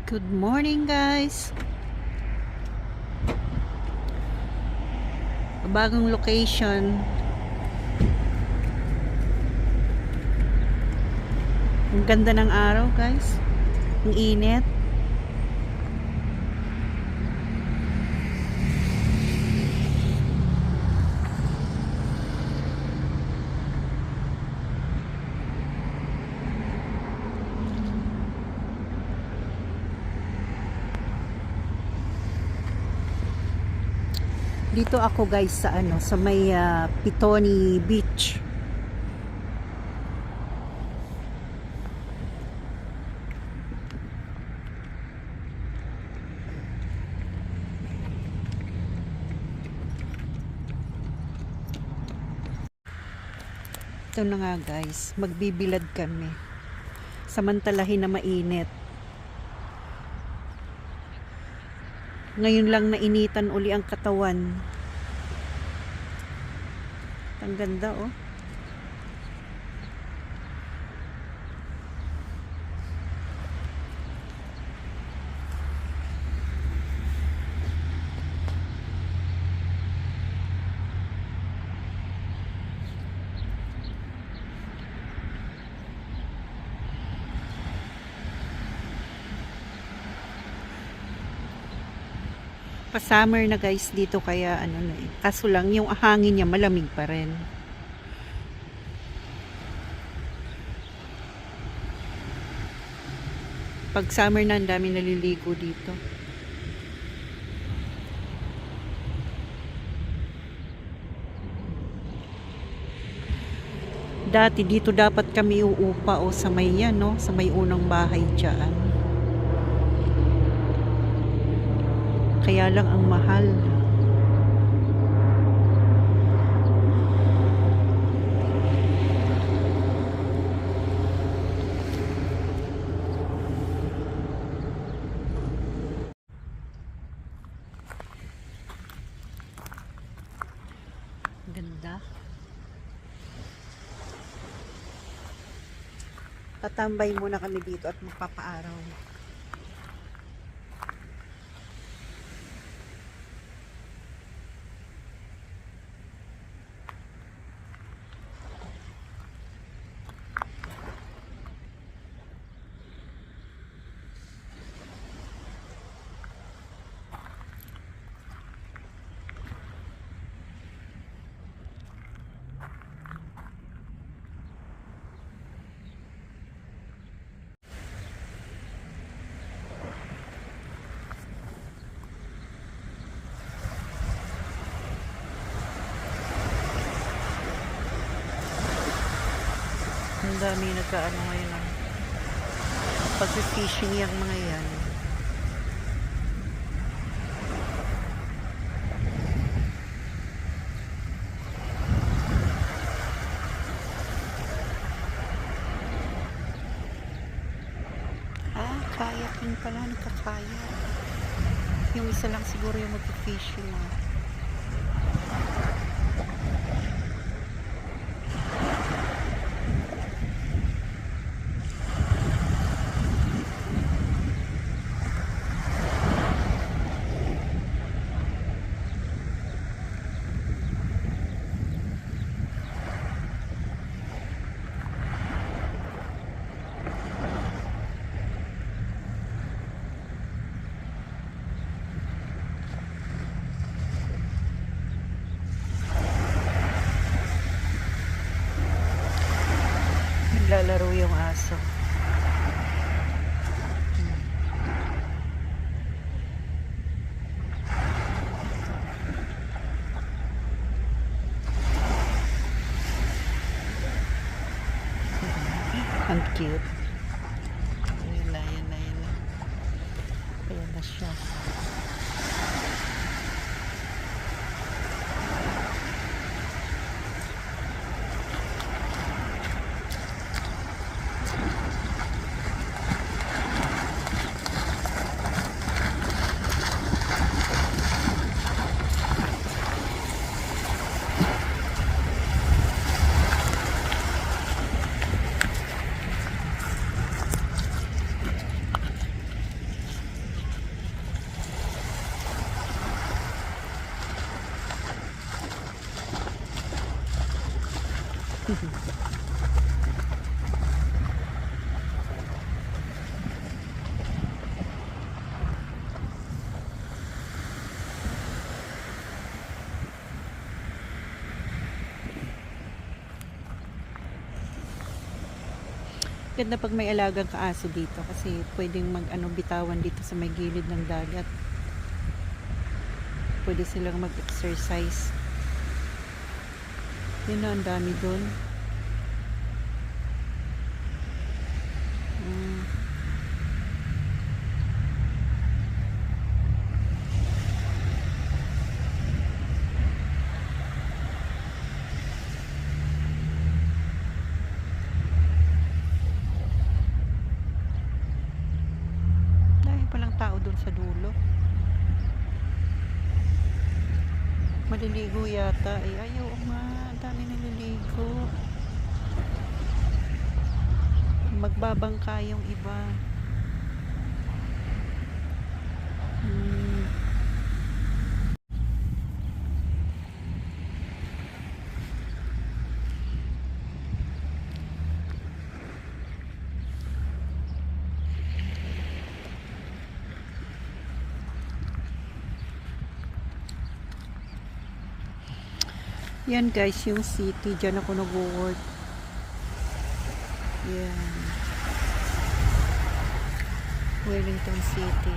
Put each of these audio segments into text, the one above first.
Good morning guys. Bagong location. Ang ganda ng araw guys. Ang init. Dito ako guys sa may Pitoni Beach. Ito na nga guys, magbibilad kami. Samantalahin na mainit. Ngayon lang nainitan uli ang katawan. Ang ganda oh. Pa-summer na guys dito kaya kaso lang yung hangin niya malamig pa rin. Pag summer na ang dami naliligo dito. Dati dito dapat kami uupa sa may yan no, sa may unang bahay diyan. Kaya lang ang mahal. Ganda. Tatambay muna kami dito at magpapaaraw. Ang dami nagkaano ngayon ng pag-fishing yung mga yan. Kayaking pala, nagkakaya. Yung isa lang siguro yung mag-fishing. Naglalaro yung aso. Ang cute. Ayan na. Ayan na siya. Ganda pag may alagang kaaso dito kasi pwedeng bitawan dito sa may gilid ng dagat. Pwede silang mag-exercise. Yun na, ang dami doon. Palang tao doon sa dulo. Maliligo yata. Ayaw nga. Dami naliligo. Magbabangka yung iba. Yan guys, yung city. Diyan ako nag-work. Yan. Wellington City.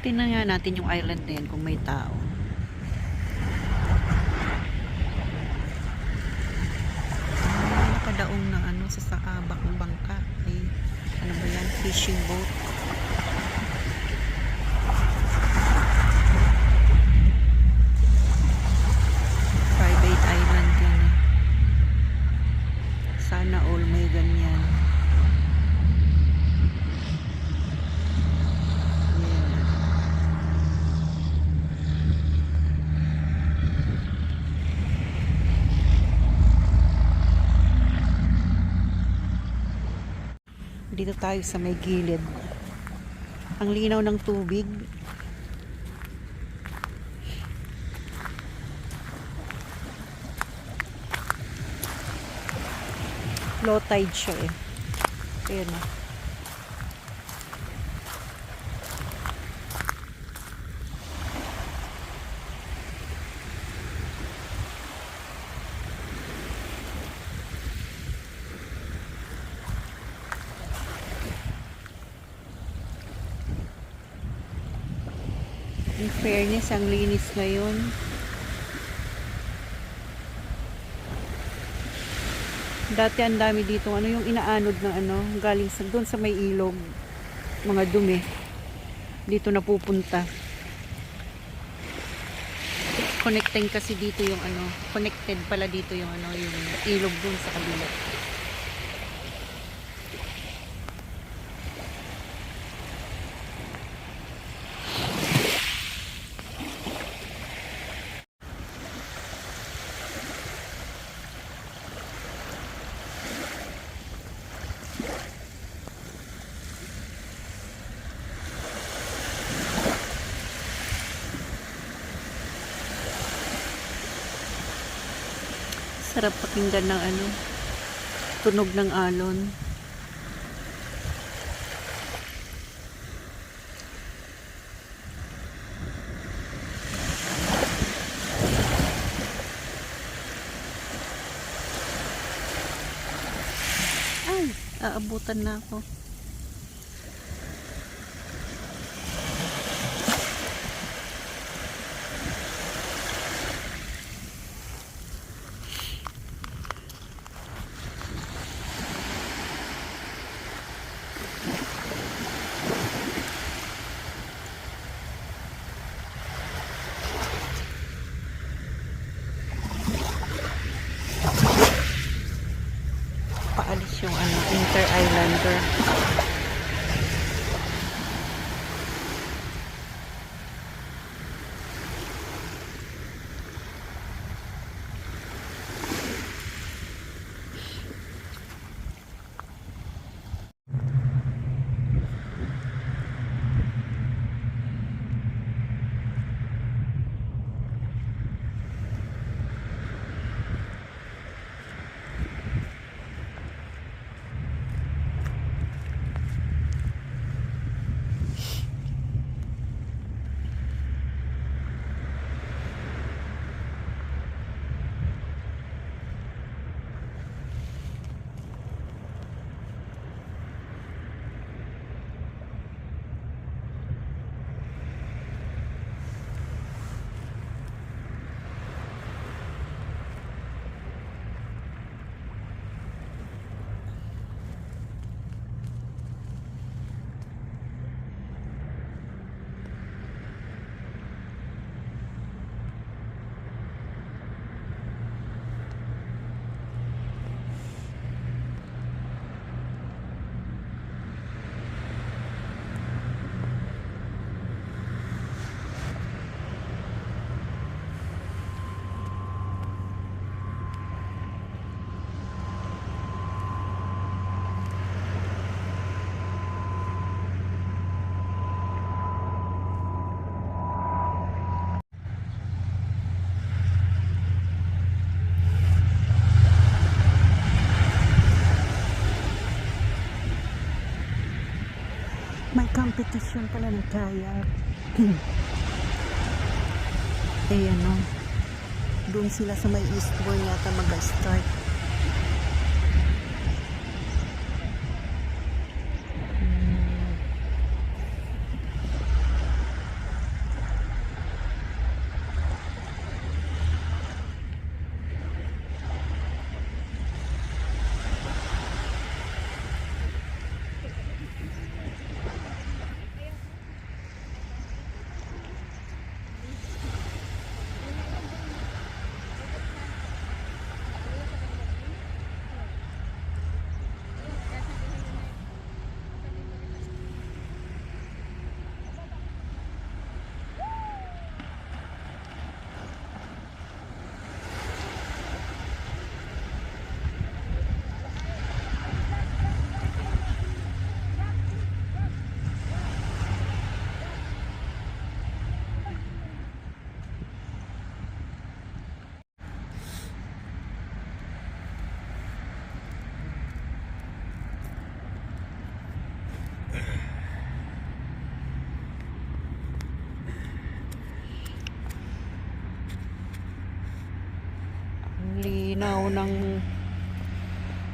Tingnan nga natin yung island na yan kung may tao. Nakadaong na sa bakong bangka. Ay, ano ba yan? Fishing boat. Private island yan. Sana all may ganyan. Dito tayo sa may gilid. Ang linaw ng tubig. Low tide siya eh. Ayan na. In fairness, ang linis ngayon. Dati ang dami dito, yung inaanod ng galing sa doon sa may ilog, mga dumi. Dito napupunta. Connecting kasi dito yung connected pala dito yung yung ilog doon sa kabila. Sarap pakinggan ng tunog ng alon. Ay, aabutan na ako. Paalis yung Inter-Islander. competition pala ng kayak. Eh ano, doon sila sa may Eastbourne yata mag-start.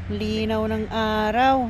Linaw ng araw.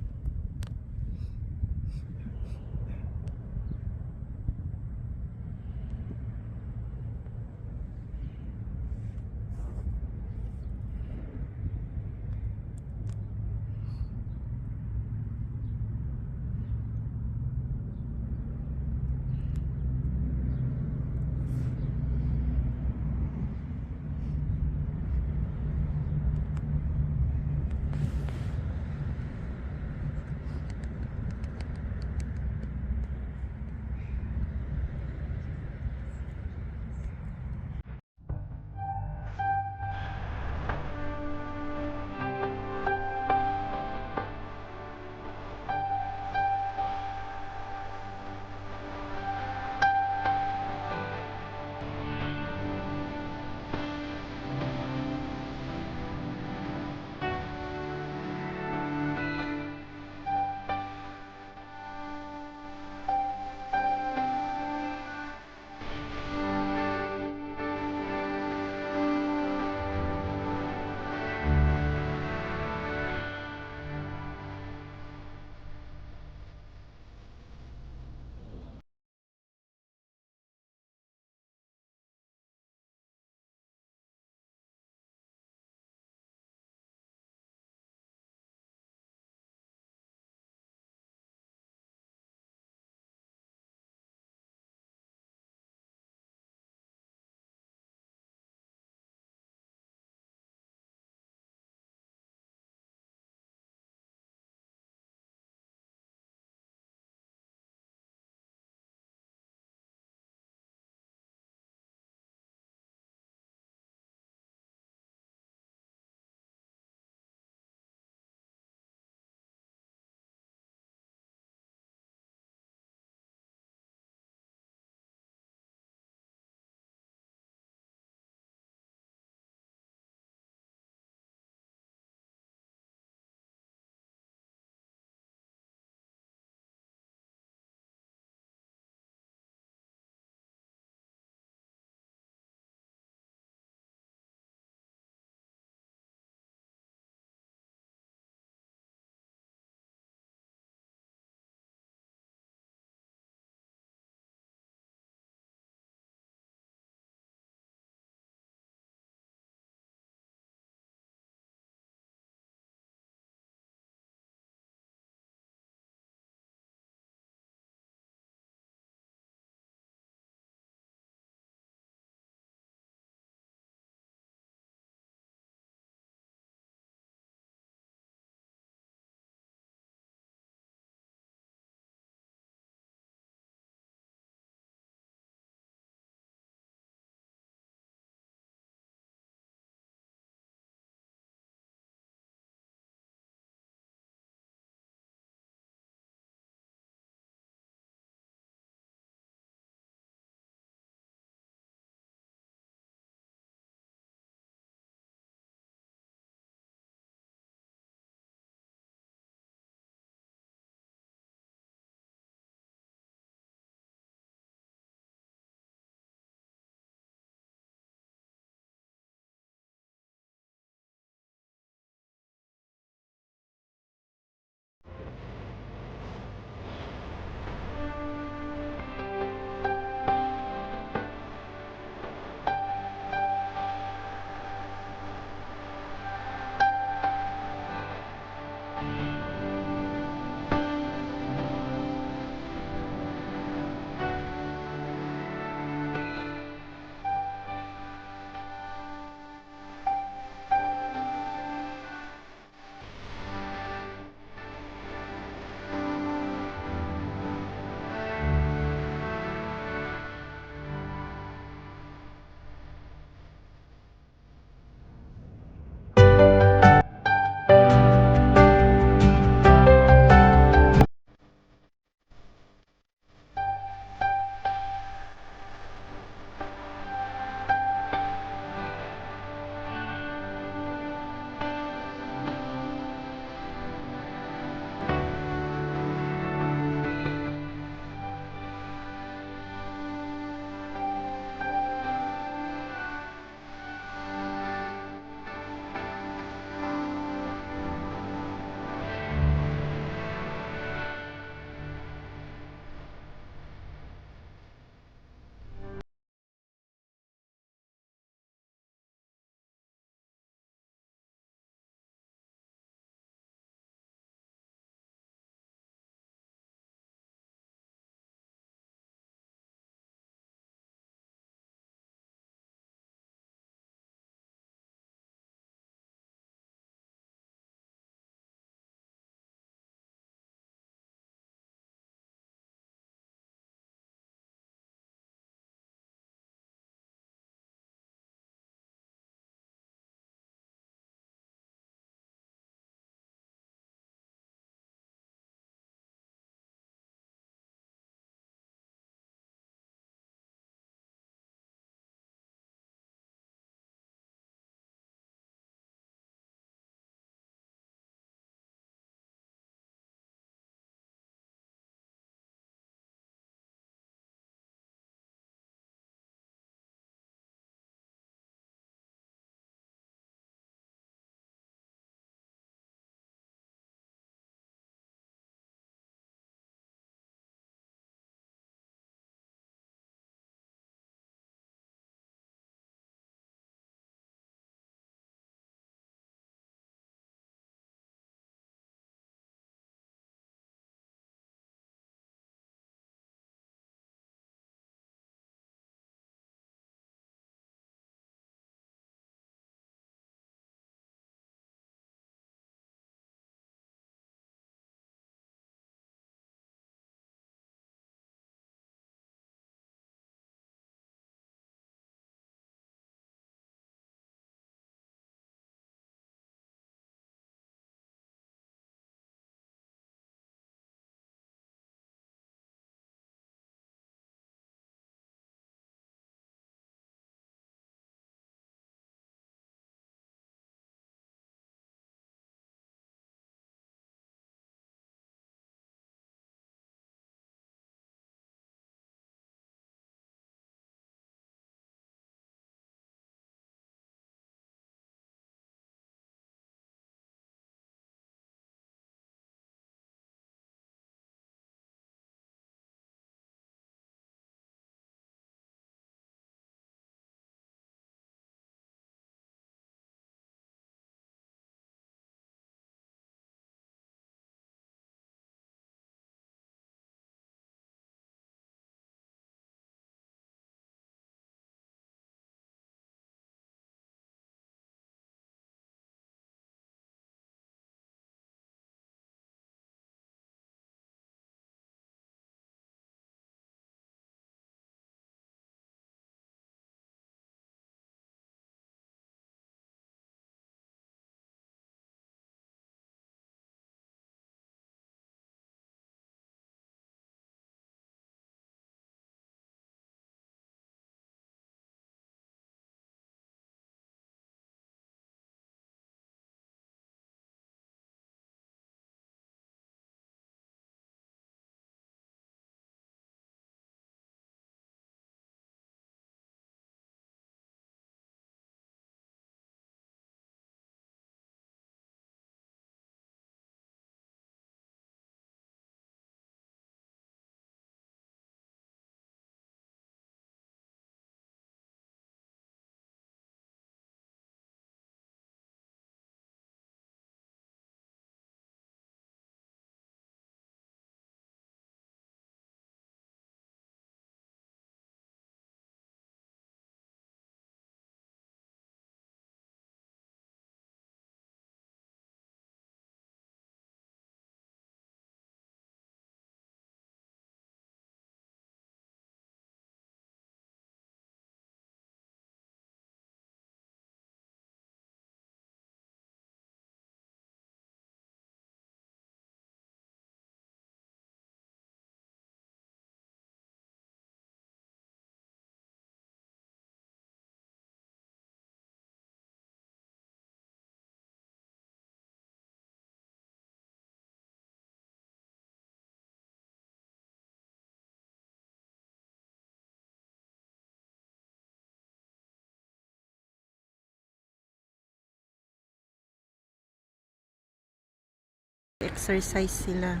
Exercise sila.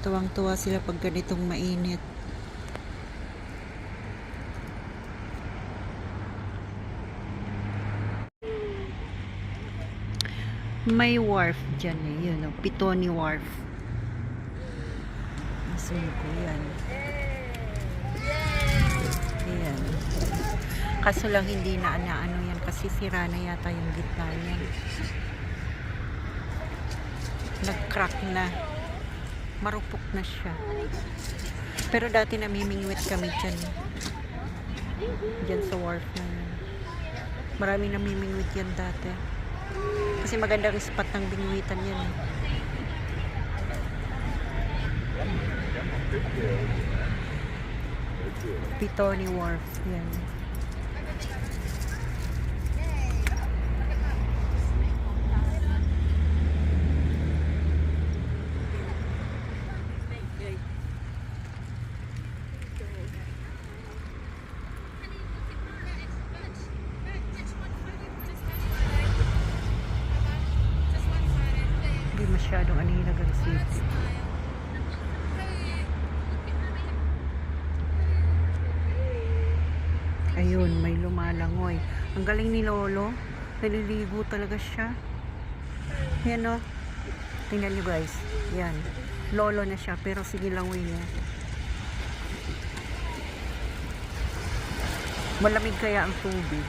Tuwang-tuwa sila pag ganitong mainit. May wharf dyan eh. Yun o, Pitoni Wharf. Zoom ko yan. Ayan. Kaso lang hindi na ano yan kasi sira na yata yung gitna niya. Nag-crack na. Marupok na siya. Pero dati namimingwit kami dyan. Dyan sa wharf na yan. Marami namimingwit yan dati. Kasi magandang spot ng bingwitan yan eh. Pitoni Wharf. Yan. Hindi masyadong anilag ang seats. Ayun, may lumalangoy. Ang galing ni Lolo. Naliligo talaga siya. Yan o. Tingnan nyo guys. Yan. Lolo na siya pero sige langoy niya. Malamig kaya ang tubig.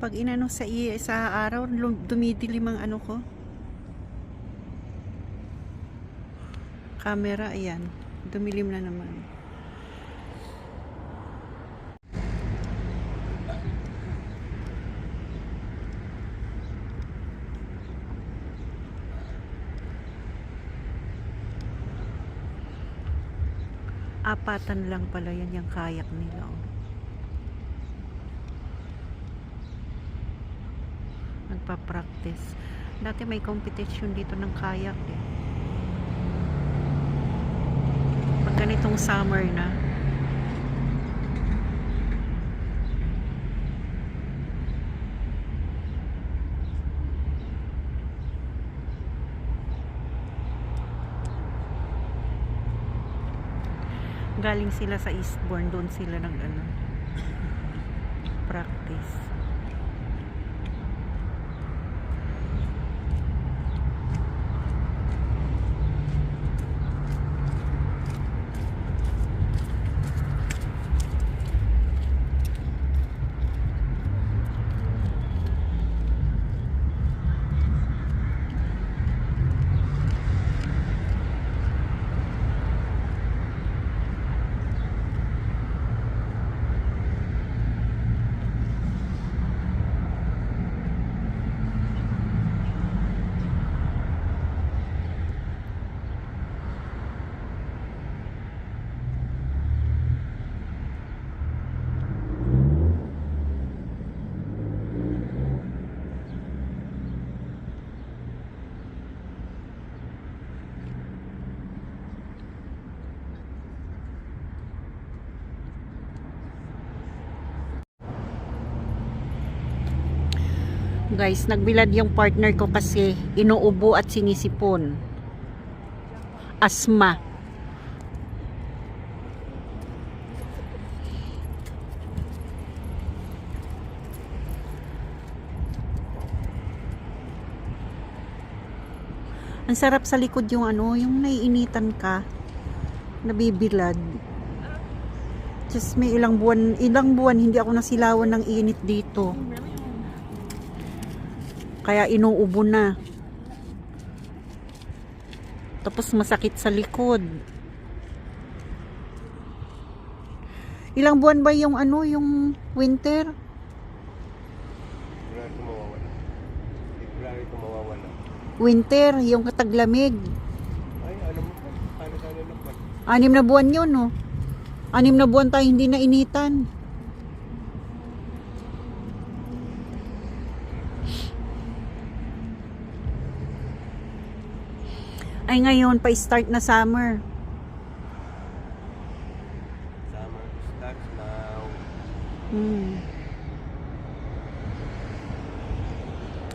Pag inano sa araw, dumidilim ang ano ko. Camera, ayan. Dumilim na naman. Apatan lang pala yan yung kayak nila. Oh. Nagpa-practice. Dati may competition dito ng kayak eh. Pag ganitong summer na. Galing sila sa Eastbourne, doon sila nag practice. Guys, nagbilad yung partner ko kasi inuubo at sinisipon. Asma. Ang sarap sa likod yung ano, yung naiinitan ka, nabibilad. Just may ilang buwan hindi ako nasilawan ng init dito. Kaya inuubo na. Tapos masakit sa likod. Ilang buwan ba yung ano, yung winter? Winter, yung kataglamig. Ay, alam mo po, paano tayo naman? 6 na buwan yun, no? 6 na buwan tayo hindi nainitan. Ay, ngayon, pa-start na summer. Summer starts now.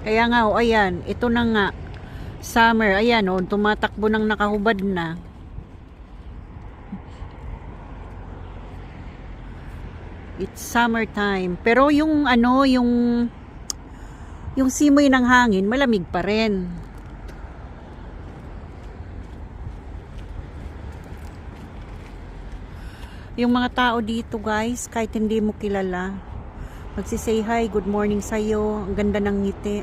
Kaya nga, oh, ayan, ito na nga. Summer, ayan, oh, tumatakbo ng nakahubad na. It's summertime. Pero yung ano, yung simoy ng hangin, malamig pa rin. Yung mga tao dito, guys, kahit hindi mo kilala, magsisay hi, good morning sa'yo, ang ganda ng ngiti.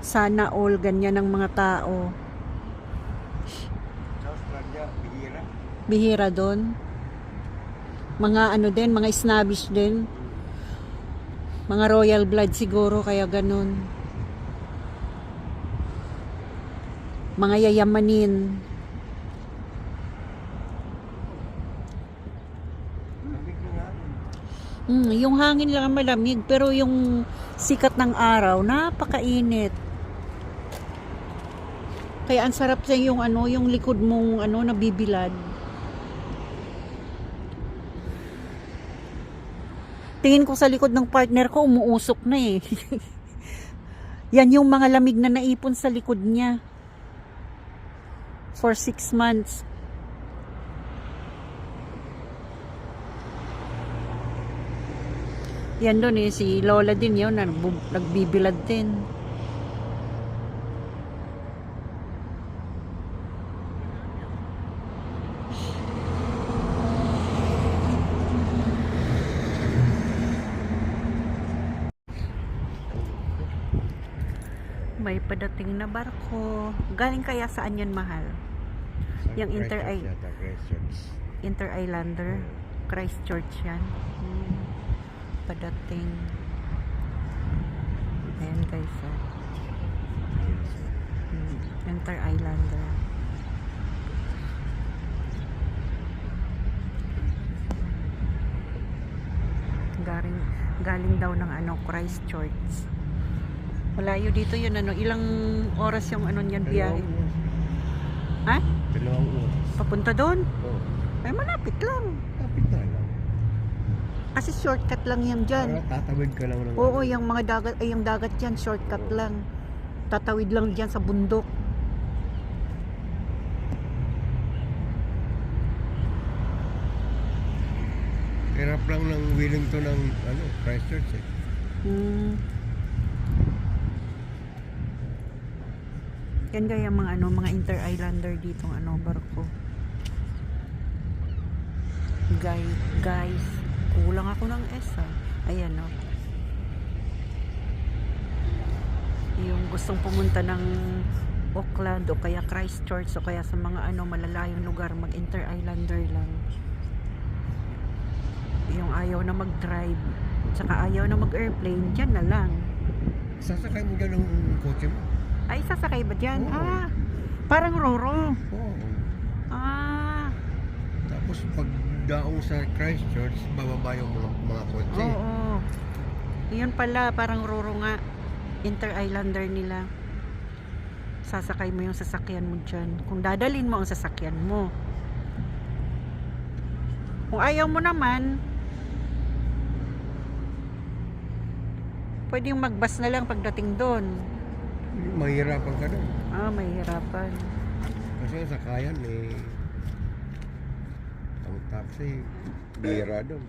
Sana all ganyan ng mga tao. Sa Australia, bihira. Bihira doon. Mga ano din, mga snobbish din. Mga royal blood siguro, kaya ganun. Mga yayamanin. Lamig na nga. Yung hangin lang ang malamig, pero yung sikat ng araw, napakainit. Kaya ang sarap sa yung ano, yung likod mong ano, nabibilad. Tingin ko sa likod ng partner ko, umuusok na eh. Yan yung mga lamig na naipon sa likod niya. For 6 months. Yan doon eh, si Lola din yun, nagbibilad din. May padating na barko. Galing kaya saan yan, mahal? Yung Inter-Islander. Christchurch yan. Padating. Ayan guys. Inter-Islander. Galing daw ng ano, Christchurch. Malayo dito yun, ano, ilang oras yung ano niyan biyahe? Ha? 2 oras. Papunta doon? Oo. Ay, malapit lang. Kapit na lang. Kasi shortcut lang yan dyan. Para tatawid ka lang ng Oo, yung mga dagat, ay yung dagat yan, shortcut lang. Tatawid lang dyan sa bundok. Hirap lang ng Wellington ng ano, Christchurch eh. Yan kaya mga ano, mga Inter-Islander dito, ano, barko. Guys, kulang ako ng S ah. Ayan oh. Yung gustong pumunta ng Auckland o kaya Christchurch o kaya sa mga ano malalayong lugar, mag Inter-Islander lang. Yung ayaw na mag-drive, tsaka ayaw na mag-airplane, dyan na lang. Sasakay mo dyan ng kotse mo? Ay, sasakay ba dyan? Oo. Ah, parang Roro. Oo. Ah, Tapos pag daong sa Christchurch, bababa yung mga kotse. oo. Yun pala, parang Roro nga. Inter-Islander nila. Sasakay mo yung sasakyan mo dyan. Kung dadalhin mo ang sasakyan mo. Kung ayaw mo naman, pwede yung mag-bus na lang pagdating doon. Mahirapan ka doon. Ah, mahihirapan. Kasi sa sakayan eh, ang taxi, bihira doon.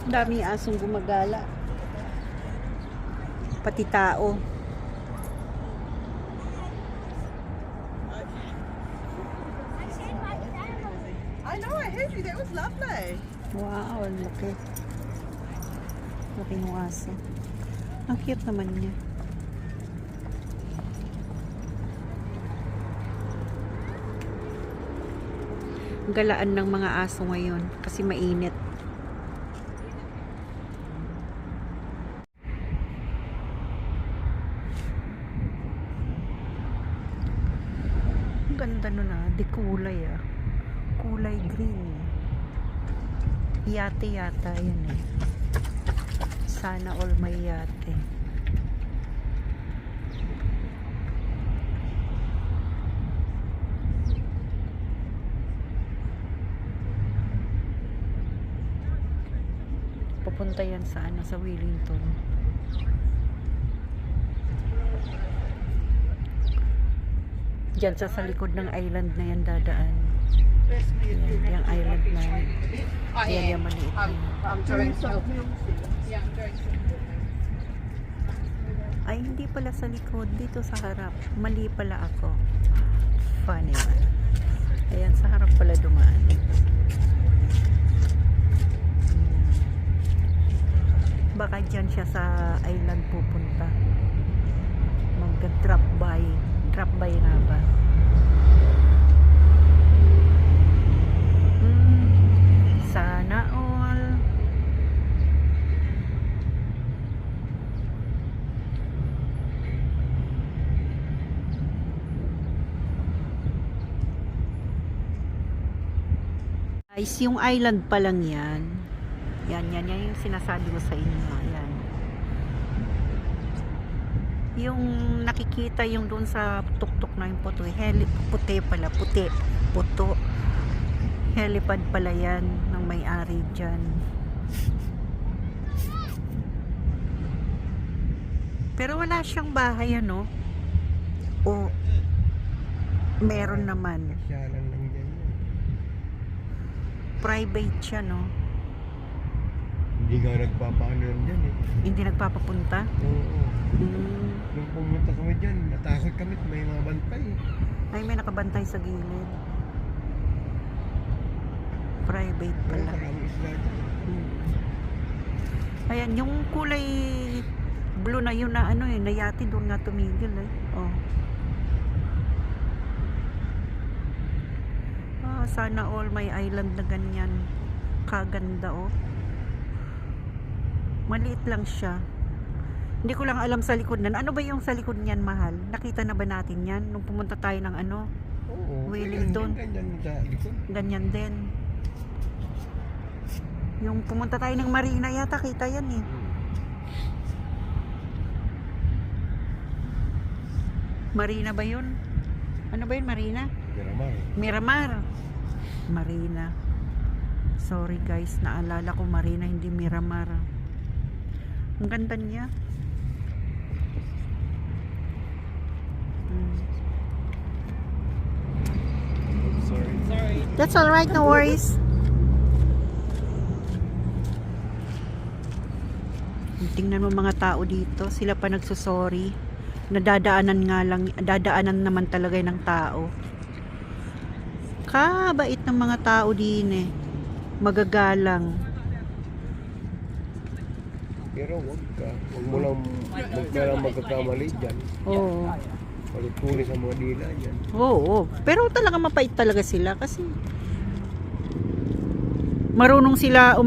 Dami asong gumagala. Pati tao. I know, I heard you. That was lovely. Wow, ang laki. Laki ng aso. Ang cute naman niya. Galaan ng mga aso ngayon kasi mainit. Ang ganda nun di kulay kulay green. Yate yata yun Sana all may yate. Pupunta yan sa Wellington. Diyan sa likod ng island na yan dadaan. Yan, yung island na yan. Yan yung maliit na yan. I'm trying to help. Yeah, I'm trying to. Ay, hindi pala sa likod. Dito sa harap. Mali pala ako. Funny man. Ayan, sa harap pala dumaan. Baka dyan siya sa island pupunta. Mag-drop by. Drop by nga ba? Sana all. Guys, yung island pa lang yan. Yan yung sinasabi ko sa inyo. Yan. Yung nakikita yung doon sa tuktok na yung puto. Puti pala. Puto. Helipad pala yan ng may-ari dyan. Pero wala siyang bahay o meron naman. Siya lang lang dyan. Private siya Hindi nga nagpapaano lang dyan Hindi nagpapapunta. Oo. Hmm. Nung pumunta kami dyan, natakot kami. May mga bantay Ay, may nakabantay sa gilid. Private Pero pala. maraming isla dyan. Ayan, yung kulay blue na yun na nayati doon nga tumigil Oh. Sana all may island na ganyan. Kaganda Maliit lang siya. Hindi ko lang alam sa likod nan. Ano ba yung sa likod niyan, mahal? Nakita na ba natin yan nung pumunta tayo ng Oo. Wellington? Ganyan sa likod. Ganyan din. Yung pumunta tayo ng Marina yata, kita yan Marina ba yun? Ano ba yun, Marina? Miramar. Marina. Sorry guys, naalala ko Marina, hindi Miramar. Ang ganda niya. Sorry. That's alright, no worries. Tingnan mo mga tao dito, sila pa nagsusorry. Dadaanan naman talaga ng tao. Kabait ng mga tao din magagalang. Pero wag mo lang magkakamali dyan. Oo. Palituli sa mga dila dyan. Oo. Pero talaga mapait talaga sila kasi marunong sila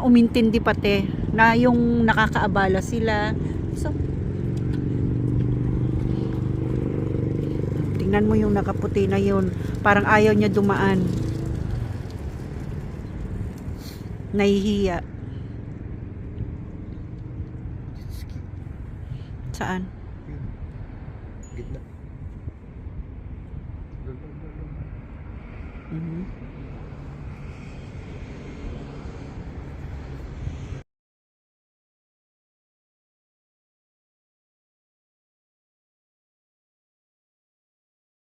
umintindi pati na yung nakakaabala sila. So, tingnan mo yung nakaputi na yun. Parang ayaw niya dumaan. Nahihiya. Saan? Gitna. Mhm.